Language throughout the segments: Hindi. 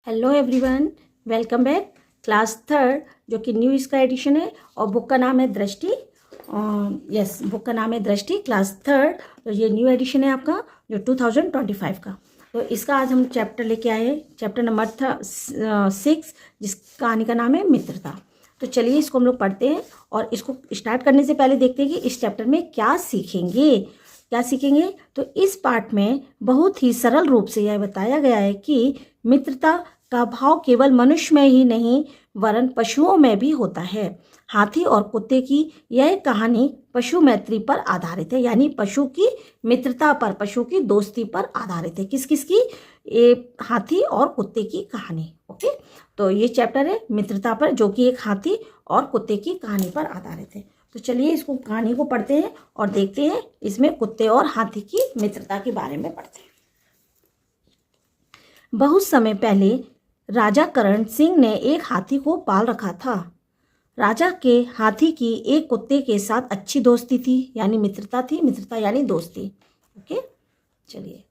Hello everyone, welcome back. Class third जो कि न्यू इसका एडिशन है और बुक का नाम है दृष्टि। बुक का नाम है दृष्टि, क्लास थर्ड। तो ये न्यू एडिशन है आपका जो 2025 का। तो इसका आज हम चैप्टर लेके आए हैं, चैप्टर नंबर था 6, जिस कहानी का नाम है मित्रता। तो चलिए इसको हम लोग पढ़ते हैं और इसको स्टार्ट करने से पहले देखते हैं कि इस चैप्टर में क्या सीखेंगे। तो इस पार्ट में बहुत ही सरल रूप से यह बताया गया है कि मित्रता का भाव केवल मनुष्य में ही नहीं वरन पशुओं में भी होता है। हाथी और कुत्ते की यह कहानी पशु मैत्री पर आधारित है, यानी पशु की मित्रता पर, पशु की दोस्ती पर आधारित है। किस किस की? हाथी और कुत्ते की कहानी। ओके, तो ये चैप्टर है मित्रता पर, जो कि एक हाथी और कुत्ते की कहानी पर आधारित है। तो चलिए इसको कहानी को पढ़ते हैं और देखते हैं इसमें कुत्ते और हाथी की मित्रता के बारे में पढ़ते हैं। बहुत समय पहले राजा करण सिंह ने एक हाथी को पाल रखा था। राजा के हाथी की एक कुत्ते के साथ अच्छी दोस्ती थी, यानी मित्रता थी। मित्रता यानी दोस्ती। ओके, चलिए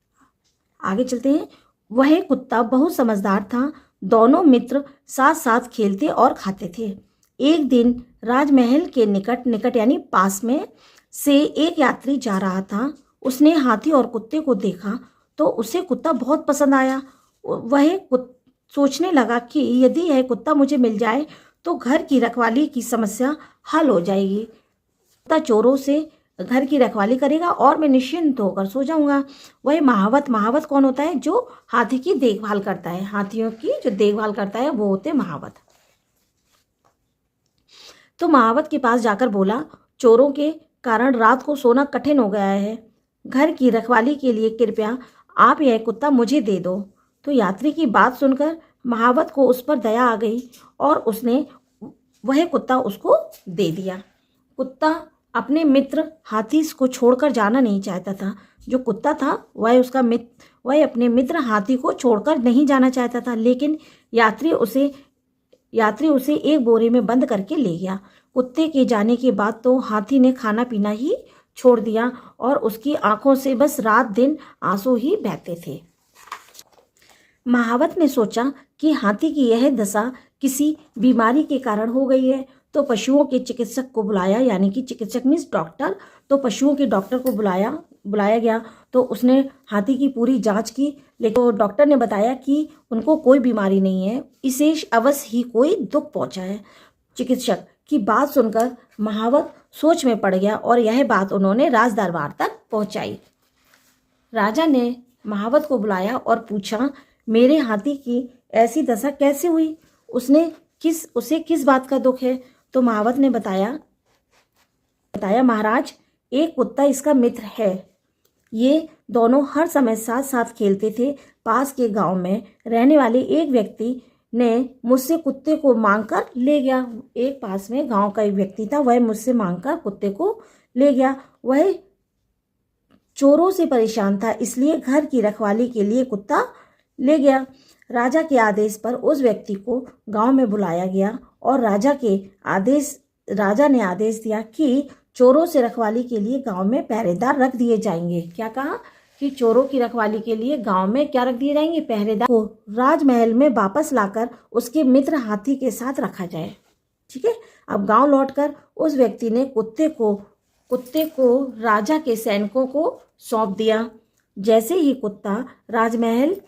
आगे चलते हैं। वह कुत्ता बहुत समझदार था। दोनों मित्र साथ साथ खेलते और खाते थे। एक दिन राजमहल के निकट यानी पास में से एक यात्री जा रहा था। उसने हाथी और कुत्ते को देखा तो उसे कुत्ता बहुत पसंद आया। वह सोचने लगा कि यदि यह कुत्ता मुझे मिल जाए तो घर की रखवाली की समस्या हल हो जाएगी। कुत्ता चोरों से घर की रखवाली करेगा और मैं निश्चिंत होकर सो जाऊंगा। वह महावत कौन होता है? जो हाथी की देखभाल करता है। हाथियों की जो देखभाल करता है वो होते महावत। तो महावत के पास जाकर बोला, चोरों के कारण रात को सोना कठिन हो गया है। घर की रखवाली के लिए कृपया आप यह कुत्ता मुझे दे दो। तो यात्री की बात सुनकर महावत को उस पर दया आ गई और उसने वह कुत्ता उसको दे दिया। कुत्ता अपने मित्र हाथी को छोड़कर जाना नहीं चाहता था। जो कुत्ता था वह अपने मित्र हाथी को छोड़कर नहीं जाना चाहता था, लेकिन यात्री उसे एक बोरे में बंद करके ले गया। कुत्ते के जाने के बाद तो हाथी ने खाना पीना ही छोड़ दिया और उसकी आंखों से बस रात दिन आंसू ही बहते थे। महावत ने सोचा कि हाथी की यह दशा किसी बीमारी के कारण हो गई है, तो पशुओं के चिकित्सक को बुलाया, यानी कि चिकित्सक मीन्स डॉक्टर। तो पशुओं के डॉक्टर को बुलाया गया। तो उसने हाथी की पूरी जांच की, लेकिन डॉक्टर ने बताया कि उनको कोई बीमारी नहीं है, इसे अवश्य ही कोई दुख पहुंचा है। चिकित्सक की बात सुनकर महावत सोच में पड़ गया और यह बात उन्होंने राज दरबार तक पहुंचाई। राजा ने महावत को बुलाया और पूछा, मेरे हाथी की ऐसी दशा कैसे हुई? उसे किस बात का दुख है? तो महावत ने बताया, महाराज, एक कुत्ता इसका मित्र है। ये दोनों हर समय साथ साथ खेलते थे। पास के गांव में रहने वाले एक व्यक्ति ने मुझसे कुत्ते को मांगकर ले गया। एक पास में गांव का एक व्यक्ति था, वह मुझसे मांगकर कुत्ते को ले गया। वह चोरों से परेशान था, इसलिए घर की रखवाली के लिए कुत्ता ले गया। राजा के आदेश पर उस व्यक्ति को गांव में बुलाया गया और राजा ने आदेश दिया कि चोरों से रखवाली के लिए गांव में पहरेदार रख दिए जाएंगे। क्या कहा? कि चोरों की रखवाली के लिए गांव में क्या रख दिए जाएंगे? पहरेदार को राजमहल में वापस लाकर उसके मित्र हाथी के साथ रखा जाए। ठीक है। अब गांव लौटकर उस व्यक्ति ने कुत्ते को राजा के सैनिकों को सौंप दिया। जैसे ही कुत्ता राजमहल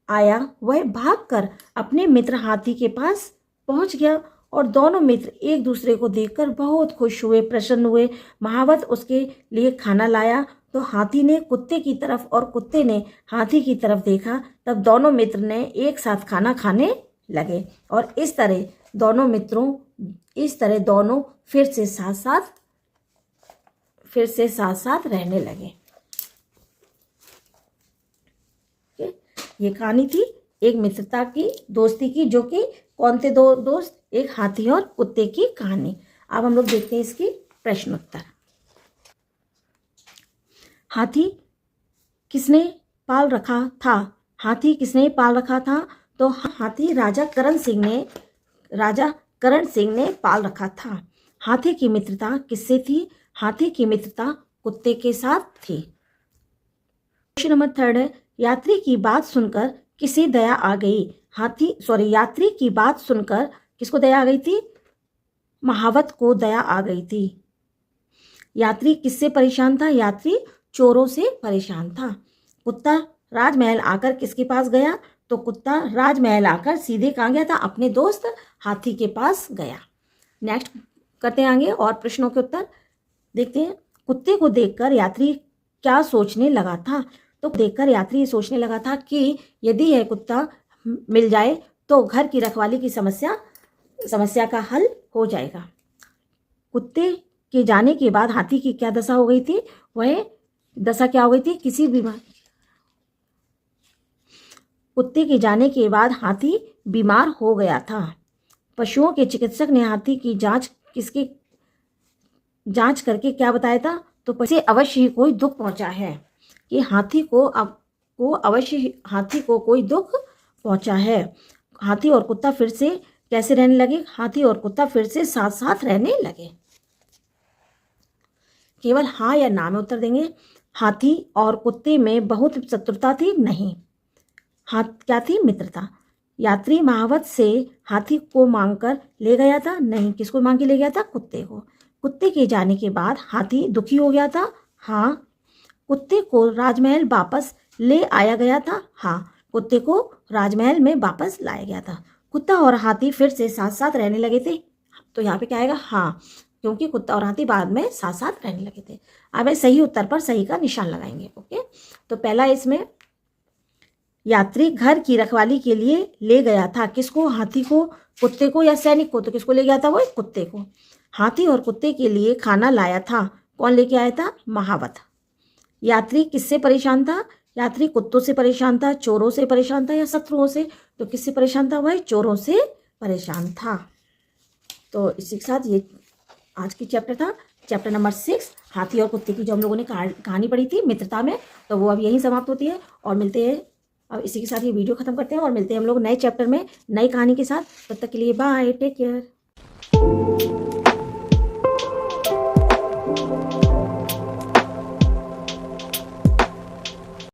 आया, वह भागकर अपने मित्र हाथी के पास पहुंच गया और दोनों मित्र एक दूसरे को देखकर बहुत खुश हुए, प्रसन्न हुए। महावत उसके लिए खाना लाया तो हाथी ने कुत्ते की तरफ और कुत्ते ने हाथी की तरफ देखा। तब दोनों मित्र ने एक साथ खाना खाने लगे और इस तरह दोनों फिर से साथ साथ रहने लगे। ये कहानी थी एक मित्रता की, दोस्ती की, जो कि कौन थे दो दोस्त? एक हाथी और कुत्ते की कहानी। अब हम लोग देखते हैं इसकी प्रश्नोत्तर। हाथी किसने पाल रखा था? तो हाथी राजा करण सिंह ने पाल रखा था। हाथी की मित्रता किससे थी? हाथी की मित्रता कुत्ते के साथ थी। क्वेश्चन नंबर 3 है, यात्री की बात सुनकर किसे दया आ गई? यात्री की बात सुनकर किसको दया आ गई थी? महावत को दया आ गई थी। यात्री किससे परेशान था? यात्री चोरों से परेशान था। कुत्ता राजमहल आकर किसके पास गया? तो कुत्ता राजमहल आकर सीधे कहाँ गया था? अपने दोस्त हाथी के पास गया। नेक्स्ट करते हैं आगे और प्रश्नों के उत्तर देखते हैं। कुत्ते को देखकर यात्री क्या सोचने लगा था? तो देखकर यात्री सोचने लगा था कि यदि यह कुत्ता मिल जाए तो घर की रखवाली की समस्या का हल हो जाएगा। कुत्ते के जाने के बाद हाथी की क्या दशा हो गई थी? वह दशा क्या हो गई थी? कुत्ते के जाने के बाद हाथी बीमार हो गया था। पशुओं के चिकित्सक ने हाथी की जांच करके क्या बताया था? तो इसे अवश्य ही कोई दुख पहुंचा है, कि हाथी को कोई दुख पहुंचा है। हाथी और कुत्ता फिर से कैसे रहने लगे? हाथी और कुत्ता फिर से साथ साथ रहने लगे। केवल हाँ या ना में उत्तर देंगे। हाथी और कुत्ते में बहुत शत्रुता थी? नहीं। क्या थी? मित्रता। यात्री महावत से हाथी को मांगकर ले गया था? नहीं। किसको मांग के ले गया था? कुत्ते को। कुत्ते के जाने के बाद हाथी दुखी हो गया था? हाँ। कुत्ते को राजमहल वापस ले आया गया था? हाँ। कुत्ते को राजमहल में वापस लाया गया था। कुत्ता और हाथी फिर से साथ साथ रहने लगे थे? तो यहाँ पे क्या आएगा? हाँ, क्योंकि कुत्ता और हाथी बाद में साथ साथ रहने लगे थे। अब सही उत्तर पर सही का निशान लगाएंगे। ओके, तो पहला इसमें यात्री घर की रखवाली के लिए ले गया था। किसको? हाथी को, कुत्ते को या सैनिक को? तो किसको ले गया था? वो कुत्ते को। हाथी और कुत्ते के लिए खाना लाया था। कौन लेके आया था? महावत। यात्री किससे परेशान था? यात्री कुत्तों से परेशान था, चोरों से परेशान था या शत्रुओं से? तो किससे परेशान था? वह चोरों से परेशान था। तो इसी के साथ ये आज की चैप्टर था, चैप्टर नंबर 6, हाथी और कुत्ते की जो हम लोगों ने कहानी पढ़ी थी मित्रता में, तो वो अब यहीं समाप्त होती है। और मिलते हैं, अब इसी के साथ ये वीडियो खत्म करते हैं और मिलते हैं हम लोग नए चैप्टर में नई कहानी के साथ। तब तक के लिए बाय, टेक केयर।